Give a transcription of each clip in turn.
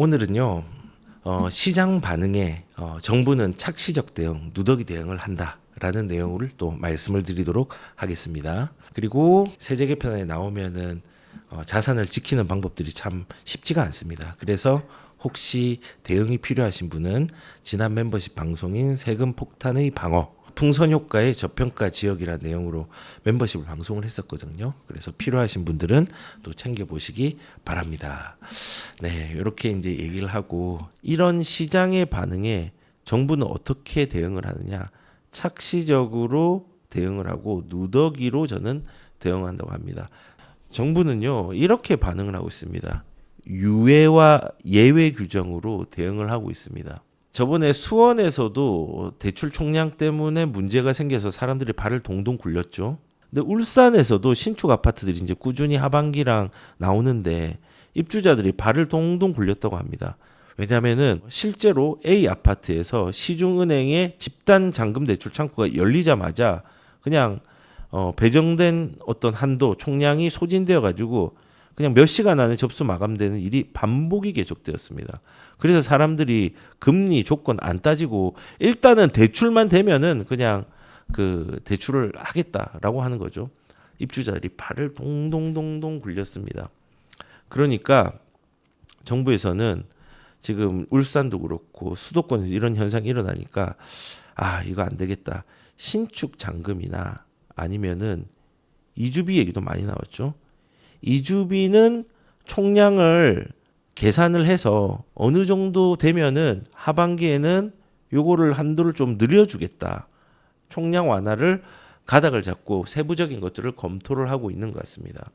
오늘은요, 시장 반응에 정부는 착시적 대응, 누더기 대응을 한다라는 내용을 또 말씀을 드리도록 하겠습니다. 그리고 세제 개편안에 나오면은 자산을 지키는 방법들이 참 쉽지가 않습니다. 그래서 혹시 대응이 필요하신 분은 지난 멤버십 방송인 세금 폭탄의 방어, 풍선 효과의 저평가 지역이라는 내용으로 멤버십을 방송을 했었거든요. 그래서 필요하신 분들은 또 챙겨보시기 바랍니다. 네, 이렇게 이제 얘기를 하고 이런 시장의 반응에 정부는 어떻게 대응을 하느냐? 착시적으로 대응을 하고 누더기로 저는 대응한다고 합니다. 정부는요, 이렇게 반응을 하고 있습니다. 유예와 예외 규정으로 대응을 하고 있습니다. 저번에 수원에서도 대출 총량 때문에 문제가 생겨서 사람들이 발을 동동 굴렸죠. 근데 울산에서도 신축 아파트들이 이제 꾸준히 하반기랑 나오는데 입주자들이 발을 동동 굴렸다고 합니다. 왜냐하면은 실제로 A 아파트에서 시중은행의 집단 잔금 대출 창구가 열리자마자 그냥 배정된 어떤 한도 총량이 소진되어 가지고 그냥 몇 시간 안에 접수 마감되는 일이 반복이 계속되었습니다. 그래서 사람들이 금리 조건 안 따지고 일단은 대출만 되면은 그냥 그 대출을 하겠다라고 하는 거죠. 입주자들이 발을 동동동동 굴렸습니다. 그러니까 정부에서는 지금 울산도 그렇고 수도권에서 이런 현상이 일어나니까 이거 안 되겠다. 신축 잔금이나 아니면은 이주비 얘기도 많이 나왔죠. 이주비는 총량을 계산을 해서 어느 정도 되면은 하반기에는 요거를 한도를 좀 늘려주겠다. 총량 완화를 가닥을 잡고 세부적인 것들을 검토를 하고 있는 것 같습니다.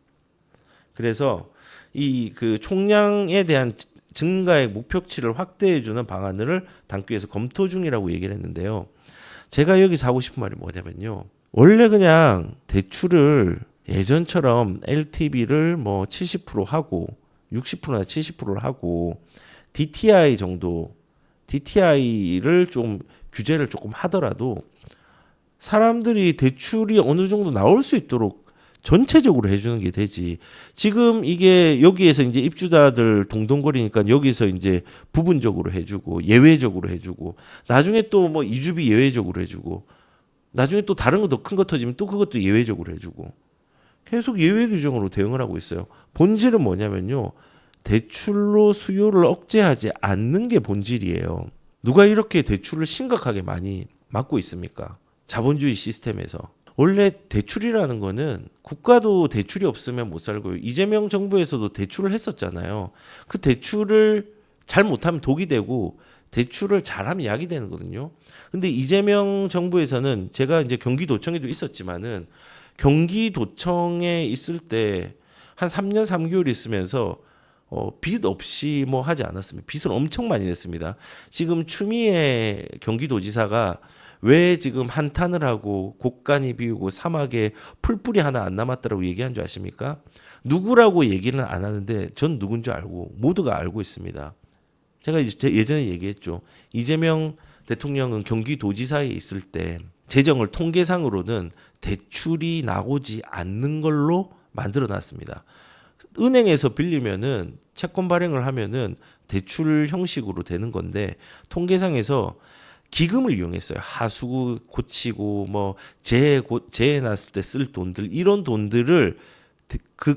그래서 이 그 총량에 대한 증가의 목표치를 확대해주는 방안을 당국에서 검토 중이라고 얘기를 했는데요. 제가 여기서 하고 싶은 말이 뭐냐면요. 원래 그냥 대출을 예전처럼 LTV를 뭐 70% 하고 60%나 70%를 하고 DTI 정도 DTI를 좀 규제를 조금 하더라도 사람들이 대출이 어느 정도 나올 수 있도록 전체적으로 해주는 게 되지. 지금 이게 여기에서 이제 입주자들 동동거리니까 여기서 이제 부분적으로 해주고 예외적으로 해주고 나중에 또 뭐 이주비 예외적으로 해주고 나중에 또 다른 거 더 큰 거 터지면 또 그것도 예외적으로 해주고 계속 예외 규정으로 대응을 하고 있어요. 본질은 뭐냐면요. 대출로 수요를 억제하지 않는 게 본질이에요. 누가 이렇게 대출을 심각하게 많이 막고 있습니까? 자본주의 시스템에서. 원래 대출이라는 거는 국가도 대출이 없으면 못 살고요. 이재명 정부에서도 대출을 했었잖아요. 그 대출을 잘 못하면 독이 되고 대출을 잘하면 약이 되는 거거든요. 근데 이재명 정부에서는 제가 이제 경기도청에도 있었지만은 경기도청에 있을 때 한 3년 3개월 있으면서 빚 없이 뭐 하지 않았습니다. 빚을 엄청 많이 냈습니다. 지금 추미애 경기도지사가 왜 지금 한탄을 하고 곡간이 비우고 사막에 풀뿌리 하나 안 남았다라고 얘기한 줄 아십니까? 누구라고 얘기는 안 하는데 전 누군지 알고 모두가 알고 있습니다. 제가 예전에 얘기했죠. 이재명 대통령은 경기도지사에 있을 때 재정을 통계상으로는 대출이 나오지 않는 걸로 만들어 놨습니다. 은행에서 빌리면은 채권 발행을 하면은 대출 형식으로 되는 건데 통계상에서 기금을 이용했어요. 하수구 고치고 뭐 재해 났을 때 쓸 돈들 이런 돈들을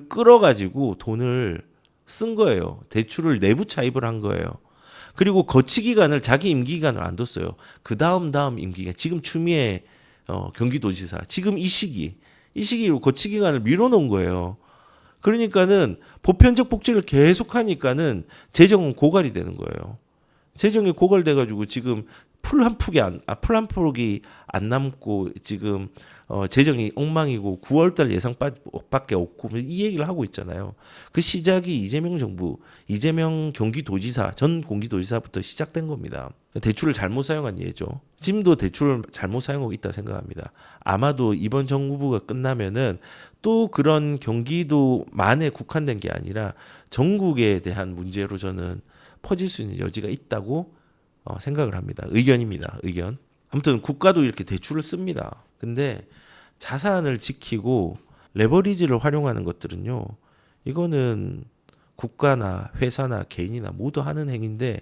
끌어가지고 돈을 쓴 거예요. 대출을 내부 차입을 한 거예요. 그리고 거치 기간을 자기 임기 기간을 안 뒀어요. 그 다음 임기가 지금 추미애 경기도지사 지금 이 시기로 거치 기간을 밀어놓은 거예요. 그러니까는 보편적 복지를 계속하니까는 재정은 고갈이 되는 거예요. 재정이 고갈돼 가지고 지금 풀 한 폭이 안 남고 지금 재정이 엉망이고 9월달 예상밖에 없고 이 얘기를 하고 있잖아요. 그 시작이 이재명 정부, 이재명 경기도지사 전 공기도지사부터 시작된 겁니다. 대출을 잘못 사용한 예죠. 지금도 대출을 잘못 사용하고 있다 생각합니다. 아마도 이번 정부가 끝나면은 또 그런 경기도만에 국한된 게 아니라 전국에 대한 문제로 저는 퍼질 수 있는 여지가 있다고 생각을 합니다. 의견입니다. 의견. 아무튼 국가도 이렇게 대출을 씁니다. 근데 자산을 지키고 레버리지를 활용하는 것들은요. 이거는 국가나 회사나 개인이나 모두 하는 행위인데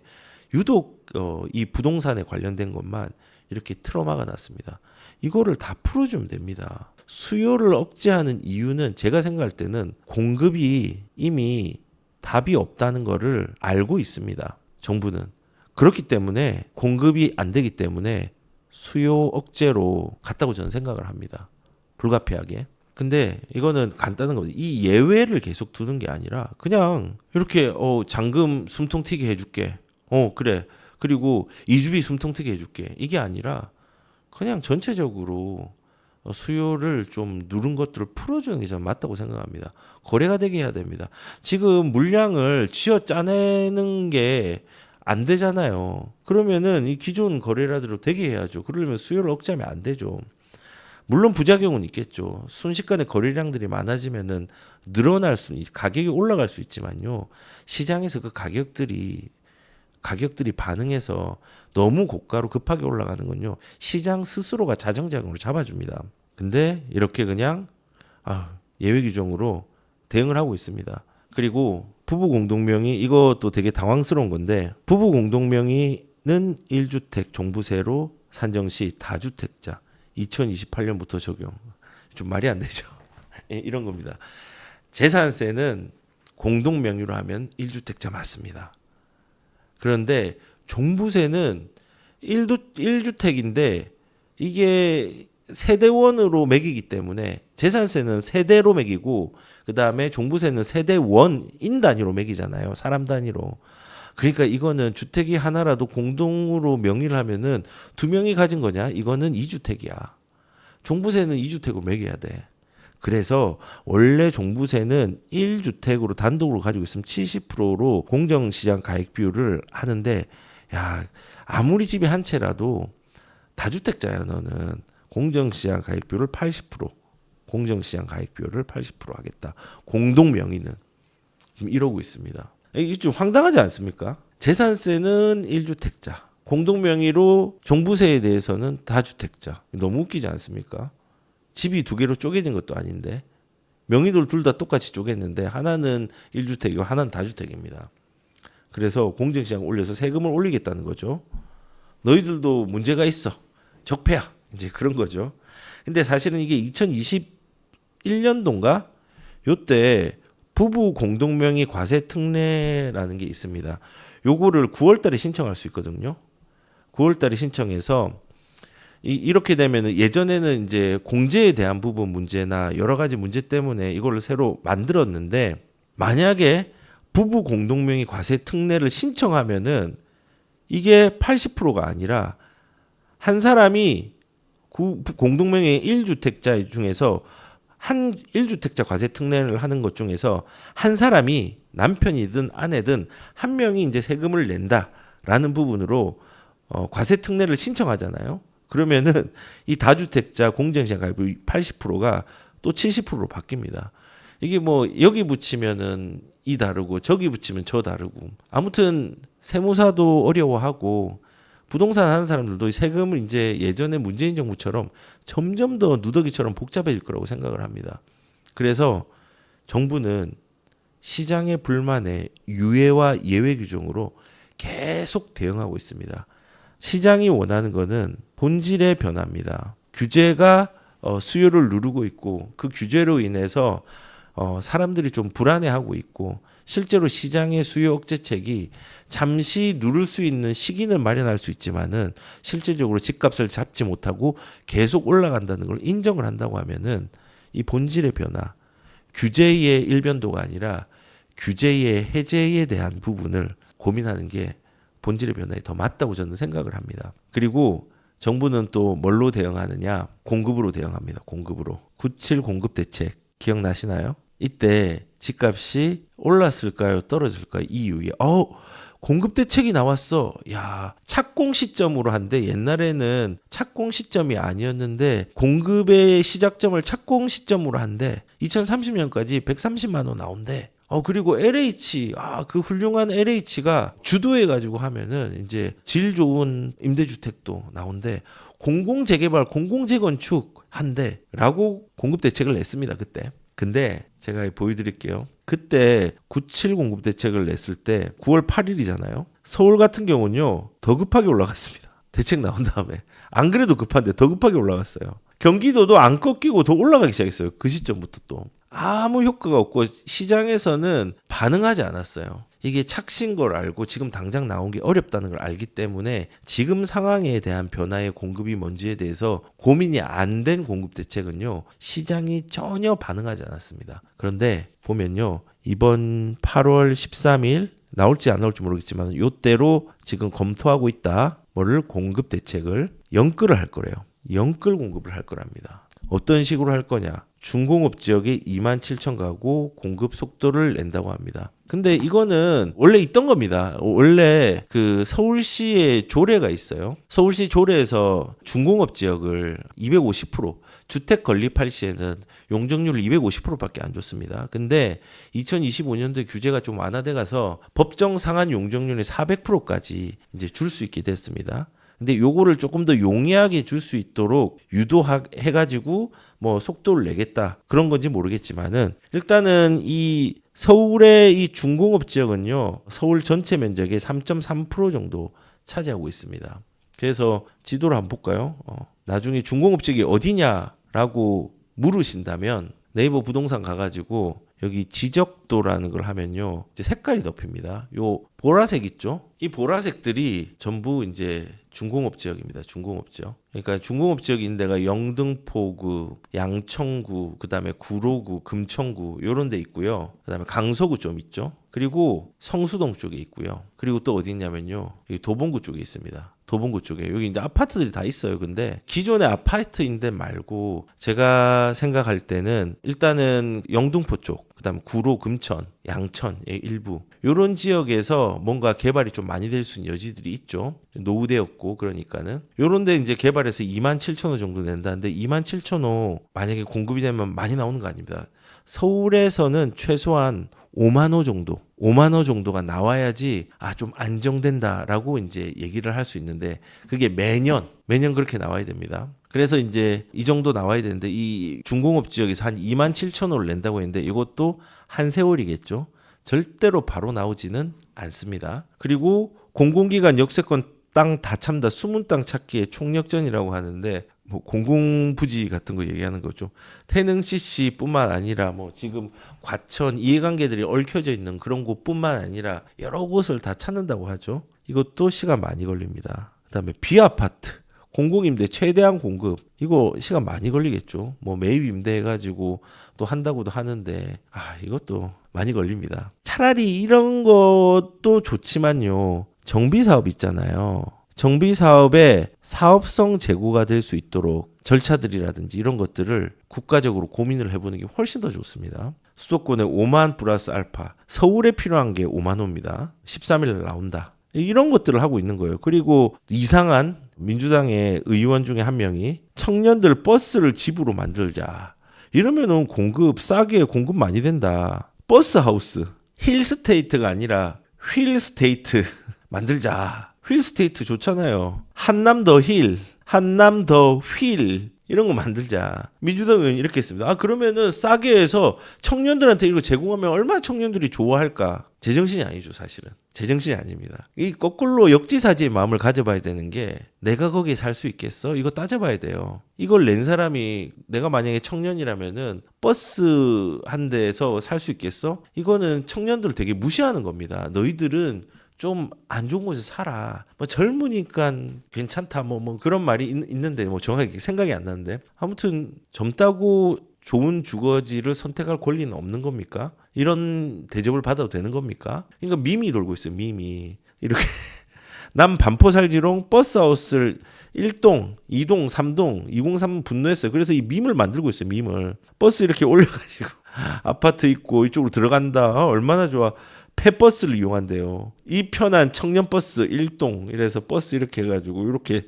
유독 이 부동산에 관련된 것만 이렇게 트라우마가 났습니다. 이거를 다 풀어주면 됩니다. 수요를 억제하는 이유는 제가 생각할 때는 공급이 이미 답이 없다는 거를 알고 있습니다. 정부는. 그렇기 때문에 공급이 안 되기 때문에 수요 억제로 갔다고 저는 생각을 합니다. 불가피하게. 근데 이거는 간단한 겁니다. 이 예외를 계속 두는 게 아니라 그냥 이렇게 잔금 숨통 튀게 해줄게. 그래. 그리고 이주비 숨통 튀게 해줄게. 이게 아니라 그냥 전체적으로 수요를 좀 누른 것들을 풀어주는 게 저는 맞다고 생각합니다. 거래가 되게 해야 됩니다. 지금 물량을 쥐어 짜내는 게 안 되잖아요. 그러면은 이 기존 거래라대로 되게 해야죠. 그러려면 수요를 억제하면 안 되죠. 물론 부작용은 있겠죠. 순식간에 거래량들이 많아지면은 가격이 올라갈 수 있지만요. 시장에서 그 가격들이 반응해서 너무 고가로 급하게 올라가는 건요. 시장 스스로가 자정작용으로 잡아줍니다. 근데 이렇게 그냥 예외 규정으로 대응을 하고 있습니다. 그리고 부부 공동명의 이것도 되게 당황스러운 건데 부부 공동명의는 1주택 종부세로 산정 시 다주택자 2028년부터 적용. 좀 말이 안 되죠. 이런 겁니다. 재산세는 공동명의로 하면 1주택자 맞습니다. 그런데 종부세는 1주택인데 이게 세대원으로 매기기 때문에 재산세는 세대로 매기고 그 다음에 종부세는 세대원인 단위로 매기잖아요. 사람 단위로. 그러니까 이거는 주택이 하나라도 공동으로 명의를 하면은 두 명이 가진 거냐? 이거는 2주택이야. 종부세는 2주택으로 매겨야 돼. 그래서 원래 종부세는 1주택으로 단독으로 가지고 있으면 70%로 공정시장 가액 비율을 하는데 아무리 집이 한 채라도 다주택자야 너는 공정시장 가액 비율을 80% 공정시장 가액 비율을 80% 하겠다. 공동 명의는 지금 이러고 있습니다. 이게 좀 황당하지 않습니까? 재산세는 1주택자, 공동 명의로 종부세에 대해서는 다주택자. 너무 웃기지 않습니까? 집이 두 개로 쪼개진 것도 아닌데 명의들 둘 다 똑같이 쪼갰는데 하나는 1주택이고 하나는 다주택입니다. 그래서 공정시장 올려서 세금을 올리겠다는 거죠. 너희들도 문제가 있어. 적폐야. 이제 그런 거죠. 근데 사실은 이게 2021년도인가? 요때 부부 공동명의 과세 특례라는 게 있습니다. 요거를 9월 달에 신청할 수 있거든요. 9월 달에 신청해서 이렇게 되면은 예전에는 이제 공제에 대한 부분 문제나 여러 가지 문제 때문에 이거를 새로 만들었는데 만약에 부부 공동명의 과세 특례를 신청하면은 이게 80%가 아니라 한 사람이 공동명의 1주택자 중에서 한 1주택자 과세 특례를 하는 것 중에서 한 사람이 남편이든 아내든 한 명이 이제 세금을 낸다라는 부분으로 과세 특례를 신청하잖아요. 그러면은 이 다주택자 공정시장 가입 80%가 또 70%로 바뀝니다. 이게 뭐 여기 붙이면은 이 다르고 저기 붙이면 저 다르고 아무튼 세무사도 어려워하고 부동산 하는 사람들도 세금을 이제 예전에 문재인 정부처럼 점점 더 누더기처럼 복잡해질 거라고 생각을 합니다. 그래서 정부는 시장의 불만에 유예와 예외 규정으로 계속 대응하고 있습니다. 시장이 원하는 거는 본질의 변화입니다. 규제가 수요를 누르고 있고 그 규제로 인해서 사람들이 좀 불안해하고 있고 실제로 시장의 수요 억제책이 잠시 누를 수 있는 시기는 마련할 수 있지만은 실질적으로 집값을 잡지 못하고 계속 올라간다는 걸 인정을 한다고 하면은 이 본질의 변화, 규제의 일변도가 아니라 규제의 해제에 대한 부분을 고민하는 게 본질의 변화에 더 맞다고 저는 생각을 합니다. 그리고 정부는 또 뭘로 대응하느냐? 공급으로 대응합니다. 공급으로. 97 공급 대책 기억나시나요? 이때 집값이 올랐을까요? 떨어질까요? 이유에 공급 대책이 나왔어. 야, 착공 시점으로 한데 옛날에는 착공 시점이 아니었는데 공급의 시작점을 착공 시점으로 한데 2030년까지 130만 원 나온대. 그리고 LH, 그 훌륭한 LH가 주도해가지고 하면은 이제 질 좋은 임대주택도 나온대. 공공재개발, 공공재건축 한대. 라고 공급 대책을 냈습니다, 그때. 근데 제가 보여드릴게요. 그때 97 공급 대책을 냈을 때 9월 8일이잖아요. 서울 같은 경우는요 더 급하게 올라갔습니다. 대책 나온 다음에 안 그래도 급한데 더 급하게 올라갔어요. 경기도도 안 꺾이고 더 올라가기 시작했어요. 그 시점부터 또 아무 효과가 없고 시장에서는 반응하지 않았어요. 이게 착신 걸 알고 지금 당장 나온 게 어렵다는 걸 알기 때문에 지금 상황에 대한 변화의 공급이 뭔지에 대해서 고민이 안 된 공급 대책은요 시장이 전혀 반응하지 않았습니다. 그런데 보면요 이번 8월 13일 나올지 안 나올지 모르겠지만 요때로 지금 검토하고 있다. 뭐를 공급 대책을 연끌을 할 거래요. 연끌 공급을 할 거랍니다. 어떤 식으로 할 거냐? 중공업 지역에 27,000가구 공급 속도를 낸다고 합니다. 근데 이거는 원래 있던 겁니다. 원래 그 서울시에 조례가 있어요. 서울시 조례에서 중공업 지역을 250% 주택 건립할 시에는 용적률을 250%밖에 안 줬습니다. 근데 2025년도에 규제가 좀 완화돼 가서 법정 상한 용적률의 400%까지 이제 줄 수 있게 됐습니다. 근데 요거를 조금 더 용이하게 줄 수 있도록 유도해가지고 뭐 속도를 내겠다 그런 건지 모르겠지만은 일단은 이 서울의 이 중공업 지역은요 서울 전체 면적의 3.3% 정도 차지하고 있습니다. 그래서 지도를 한번 볼까요? 나중에 중공업 지역이 어디냐라고 물으신다면 네이버 부동산 가가지고 여기 지적도라는 걸 하면요 이제 색깔이 덮입니다. 요 보라색 있죠? 이 보라색들이 전부 이제 중공업 지역입니다. 중공업 지역. 그러니까 중공업 지역이 있는 데가 영등포구, 양천구, 그다음에 구로구, 금천구 요런 데 있고요. 그다음에 강서구 좀 있죠. 그리고 성수동 쪽에 있고요. 그리고 또 어디 있냐면요. 여기 도봉구 쪽에 있습니다. 도봉구 쪽에 여기 이제 아파트들이 다 있어요. 근데 기존의 아파트인데 말고 제가 생각할 때는 일단은 영등포 쪽, 그다음에 구로, 금천, 양천 일부 요런 지역에서 뭔가 개발이 좀 많이 될 수 있는 여지들이 있죠. 노후되었고 그러니까는 요런데 이제 개발해서 27,000호 정도 낸다는데 27,000호 만약에 공급이 되면 많이 나오는 거 아닙니다. 서울에서는 최소한 5만 호 정도, 5만 호 정도가 나와야지 좀 안정된다라고 이제 얘기를 할 수 있는데 그게 매년 그렇게 나와야 됩니다. 그래서 이제 이 정도 나와야 되는데 이 중공업 지역에서 한 27,000호를 낸다고 했는데 이것도 한 세월이겠죠. 절대로 바로 나오지는 않습니다. 그리고 공공기관 역세권 땅 다 참다 숨은 땅 찾기의 총력전이라고 하는데 뭐 공공부지 같은 거 얘기하는 거죠. 태릉 CC뿐만 아니라 뭐 지금 과천 이해관계들이 얽혀져 있는 그런 곳뿐만 아니라 여러 곳을 다 찾는다고 하죠. 이것도 시간 많이 걸립니다. 그다음에 비아파트 공공임대 최대한 공급 이거 시간 많이 걸리겠죠. 뭐 매입 임대해가지고 또 한다고도 하는데 이것도 많이 걸립니다. 차라리 이런 것도 좋지만요. 정비사업 있잖아요. 정비사업의 사업성 제고가 될 수 있도록 절차들이라든지 이런 것들을 국가적으로 고민을 해보는 게 훨씬 더 좋습니다. 수도권에 5만 플러스 알파, 서울에 필요한 게 5만 호입니다. 13일 나온다. 이런 것들을 하고 있는 거예요. 그리고 이상한 민주당의 의원 중에 한 명이 청년들 버스를 집으로 만들자. 이러면은 싸게 공급 많이 된다. 버스 하우스, 힐스테이트가 아니라 휠스테이트 만들자. 휠스테이트 좋잖아요. 한남 더 힐, 한남 더 휠 이런 거 만들자. 민주당은 이렇게 했습니다. 그러면은 싸게 해서 청년들한테 이거 제공하면 얼마나 청년들이 좋아할까? 제정신이 아니죠, 사실은. 제정신이 아닙니다. 이 거꾸로 역지사지의 마음을 가져봐야 되는 게 내가 거기에 살 수 있겠어? 이거 따져봐야 돼요. 이걸 낸 사람이 내가 만약에 청년이라면은 버스 한 대에서 살 수 있겠어? 이거는 청년들을 되게 무시하는 겁니다. 너희들은 좀 안 좋은 곳에 살아. 뭐 젊으니까 괜찮다. 뭐 그런 말이 있는데 뭐 정확하게 생각이 안 나는데 아무튼 젊다고 좋은 주거지를 선택할 권리는 없는 겁니까? 이런 대접을 받아도 되는 겁니까? 그러니까 밈이 돌고 있어요. 밈이 이렇게 남 반포 살지롱 버스하우스를 1동, 2동, 3동 203 분노했어요. 그래서 이 밈을 만들고 있어요. 밈을 버스 이렇게 올려가지고 아파트 있고 이쪽으로 들어간다. 얼마나 좋아. 폐버스를 이용한대요. 이 편한 청년버스 1동 이래서 버스 이렇게 해가지고 이렇게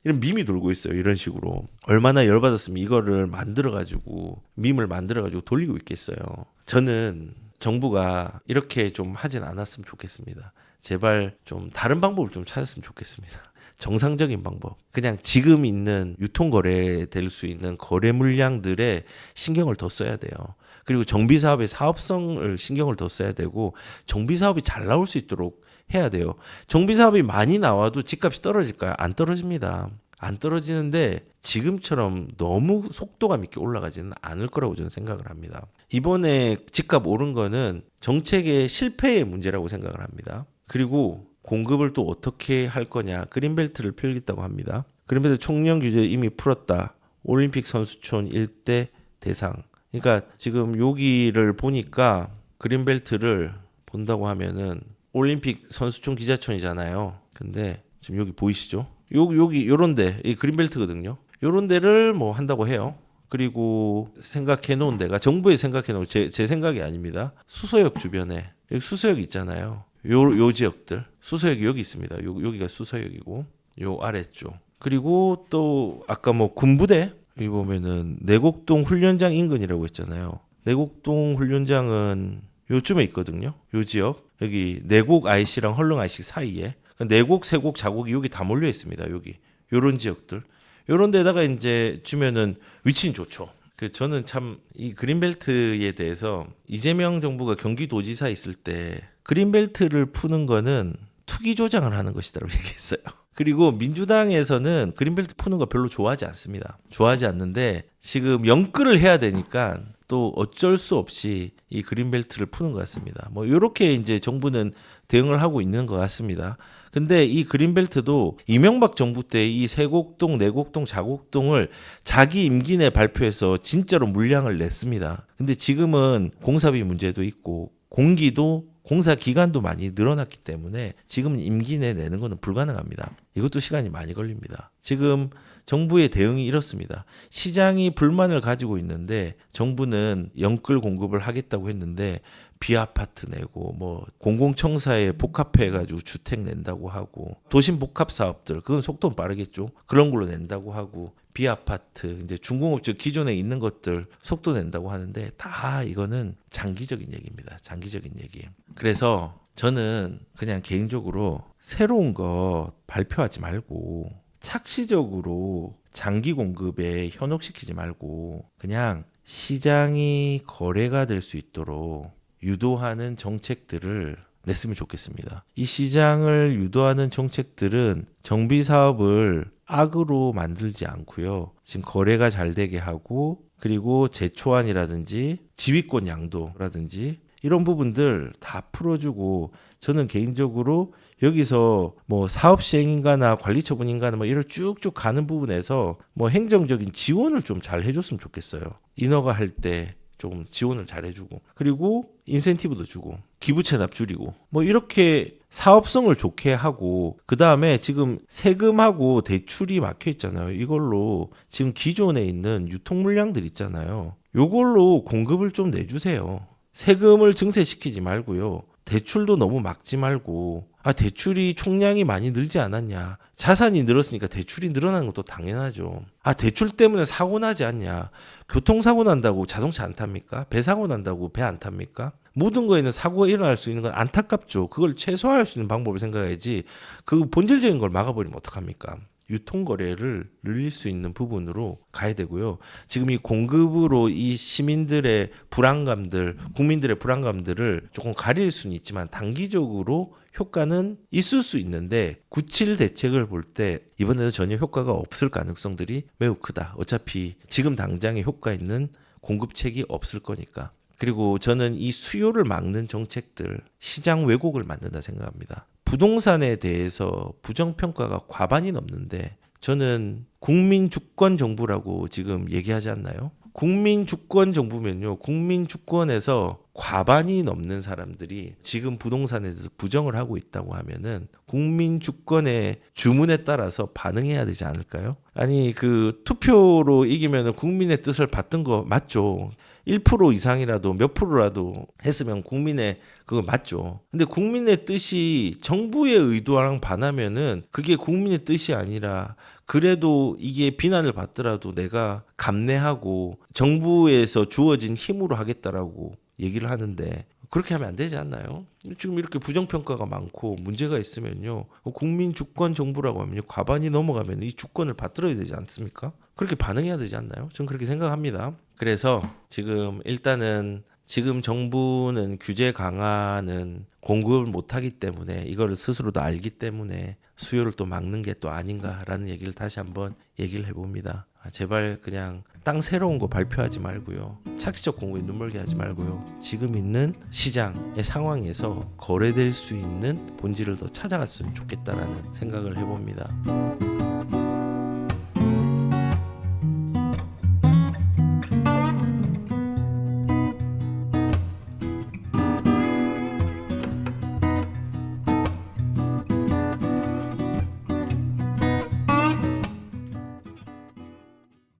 이런 밈이 돌고 있어요. 이런 식으로. 얼마나 열받았으면 이거를 만들어가지고 밈을 만들어가지고 돌리고 있겠어요. 저는 정부가 이렇게 좀 하진 않았으면 좋겠습니다. 제발 좀 다른 방법을 좀 찾았으면 좋겠습니다. 정상적인 방법, 그냥 지금 있는 유통거래 될 수 있는 거래 물량들에 신경을 더 써야 돼요. 그리고 정비사업의 사업성을 신경을 더 써야 되고 정비사업이 잘 나올 수 있도록 해야 돼요. 정비사업이 많이 나와도 집값이 떨어질까요? 안 떨어집니다. 안 떨어지는데 지금처럼 너무 속도감 있게 올라가지는 않을 거라고 저는 생각을 합니다. 이번에 집값 오른 거는 정책의 실패의 문제라고 생각을 합니다. 그리고 공급을 또 어떻게 할 거냐, 그린벨트를 펴겠다고 합니다. 그린벨트 총령 규제 이미 풀었다. 올림픽 선수촌 일대 대상. 그러니까 지금 여기를 보니까 그린벨트를 본다고 하면은 올림픽 선수촌 기자촌이잖아요. 근데 지금 여기 보이시죠? 여기 요런데 이 그린벨트거든요. 요런 데를 뭐 한다고 해요. 그리고 생각해 놓은 데가 정부에 생각해 놓은 제 생각이 아닙니다. 수서역 주변에 여기 수서역 있잖아요. 요 지역들 수서역이 여기 있습니다. 여기가 수서역이고 요 아래쪽. 그리고 또 아까 뭐 군부대 여기 보면은 내곡동 훈련장 인근이라고 했잖아요. 내곡동 훈련장은 요쯤에 있거든요. 요 지역 여기 내곡 IC랑 헐렁 IC 사이에 내곡, 세곡, 자곡이 여기 다 몰려 있습니다. 여기 요런 지역들 요런 데다가 이제 주면은 위치는 좋죠. 그 저는 참 이 그린벨트에 대해서 이재명 정부가 경기도지사 있을 때 그린벨트를 푸는 거는 투기 조장을 하는 것이다라고 얘기했어요. 그리고 민주당에서는 그린벨트 푸는 거 별로 좋아하지 않습니다. 좋아하지 않는데 지금 영끌을 해야 되니까 또 어쩔 수 없이 이 그린벨트를 푸는 것 같습니다. 뭐 이렇게 이제 정부는 대응을 하고 있는 것 같습니다. 근데 이 그린벨트도 이명박 정부 때 이 세곡동, 내곡동, 자곡동을 자기 임기 내 발표해서 진짜로 물량을 냈습니다. 근데 지금은 공사비 문제도 있고 공기도 공사 기간도 많이 늘어났기 때문에 지금 임기 내 내는 것은 불가능합니다. 이것도 시간이 많이 걸립니다. 지금 정부의 대응이 이렇습니다. 시장이 불만을 가지고 있는데 정부는 영끌 공급을 하겠다고 했는데 비아파트 내고 뭐 공공청사에 복합해가지고 주택 낸다고 하고 도심 복합 사업들 그건 속도는 빠르겠죠. 그런 걸로 낸다고 하고 비아파트 이제 중공업체 기존에 있는 것들 속도 낸다고 하는데 다 이거는 장기적인 얘기입니다. 장기적인 얘기. 그래서 저는 그냥 개인적으로 새로운 거 발표하지 말고 착시적으로 장기 공급에 현혹시키지 말고 그냥 시장이 거래가 될 수 있도록 유도하는 정책들을 냈으면 좋겠습니다. 이 시장을 유도하는 정책들은 정비 사업을 악으로 만들지 않고요. 지금 거래가 잘 되게 하고 그리고 제초안이라든지 지휘권 양도라든지 이런 부분들 다 풀어주고 저는 개인적으로 여기서 뭐 사업 시행인가나 관리 처분인가나 뭐 이런 쭉쭉 가는 부분에서 뭐 행정적인 지원을 좀 잘 해줬으면 좋겠어요. 인허가 할 때 좀 지원을 잘 해주고 그리고 인센티브도 주고 기부 체납 줄이고 뭐 이렇게 사업성을 좋게 하고 그 다음에 지금 세금하고 대출이 막혀 있잖아요. 이걸로 지금 기존에 있는 유통 물량들 있잖아요. 요걸로 공급을 좀 내주세요. 세금을 증세시키지 말고요. 대출도 너무 막지 말고 대출이 총량이 많이 늘지 않았냐. 자산이 늘었으니까 대출이 늘어나는 것도 당연하죠. 대출 때문에 사고 나지 않냐. 교통사고 난다고 자동차 안 탑니까? 배 사고 난다고 배 안 탑니까? 모든 거에는 사고가 일어날 수 있는 건 안타깝죠. 그걸 최소화할 수 있는 방법을 생각해야지 그 본질적인 걸 막아버리면 어떡합니까? 유통거래를 늘릴 수 있는 부분으로 가야 되고요. 지금 이 공급으로 이 시민들의 불안감들, 국민들의 불안감들을 조금 가릴 수는 있지만 단기적으로 효과는 있을 수 있는데 97 대책을 볼 때 이번에도 전혀 효과가 없을 가능성들이 매우 크다. 어차피 지금 당장에 효과 있는 공급책이 없을 거니까. 그리고 저는 이 수요를 막는 정책들, 시장 왜곡을 만든다 생각합니다. 부동산에 대해서 부정평가가 과반이 넘는데 저는 국민 주권 정부라고 지금 얘기하지 않나요? 국민 주권 정부면요. 국민 주권에서 과반이 넘는 사람들이 지금 부동산에 대해서 부정을 하고 있다고 하면은 국민 주권의 주문에 따라서 반응해야 되지 않을까요? 아니 그 투표로 이기면은 국민의 뜻을 받던 거 맞죠? 1% 이상이라도 몇 프로라도 했으면 국민의 그거 맞죠. 근데 국민의 뜻이 정부의 의도랑 반하면은 그게 국민의 뜻이 아니라 그래도 이게 비난을 받더라도 내가 감내하고 정부에서 주어진 힘으로 하겠다라고 얘기를 하는데 그렇게 하면 안 되지 않나요? 지금 이렇게 부정평가가 많고 문제가 있으면요, 국민 주권 정부라고 하면 과반이 넘어가면 이 주권을 받들어야 되지 않습니까? 그렇게 반응해야 되지 않나요? 저는 그렇게 생각합니다. 그래서 지금 일단은 지금 정부는 규제 강화는 공급을 못하기 때문에, 이거를 스스로도 알기 때문에 수요를 또 막는 게 또 아닌가라는 얘기를 다시 한번 얘기를 해봅니다. 제발 그냥 땅 새로운 거 발표하지 말고요, 착시적 공급에 눈멀게 하지 말고요, 지금 있는 시장의 상황에서 거래될 수 있는 본질을 더 찾아갔으면 좋겠다라는 생각을 해봅니다.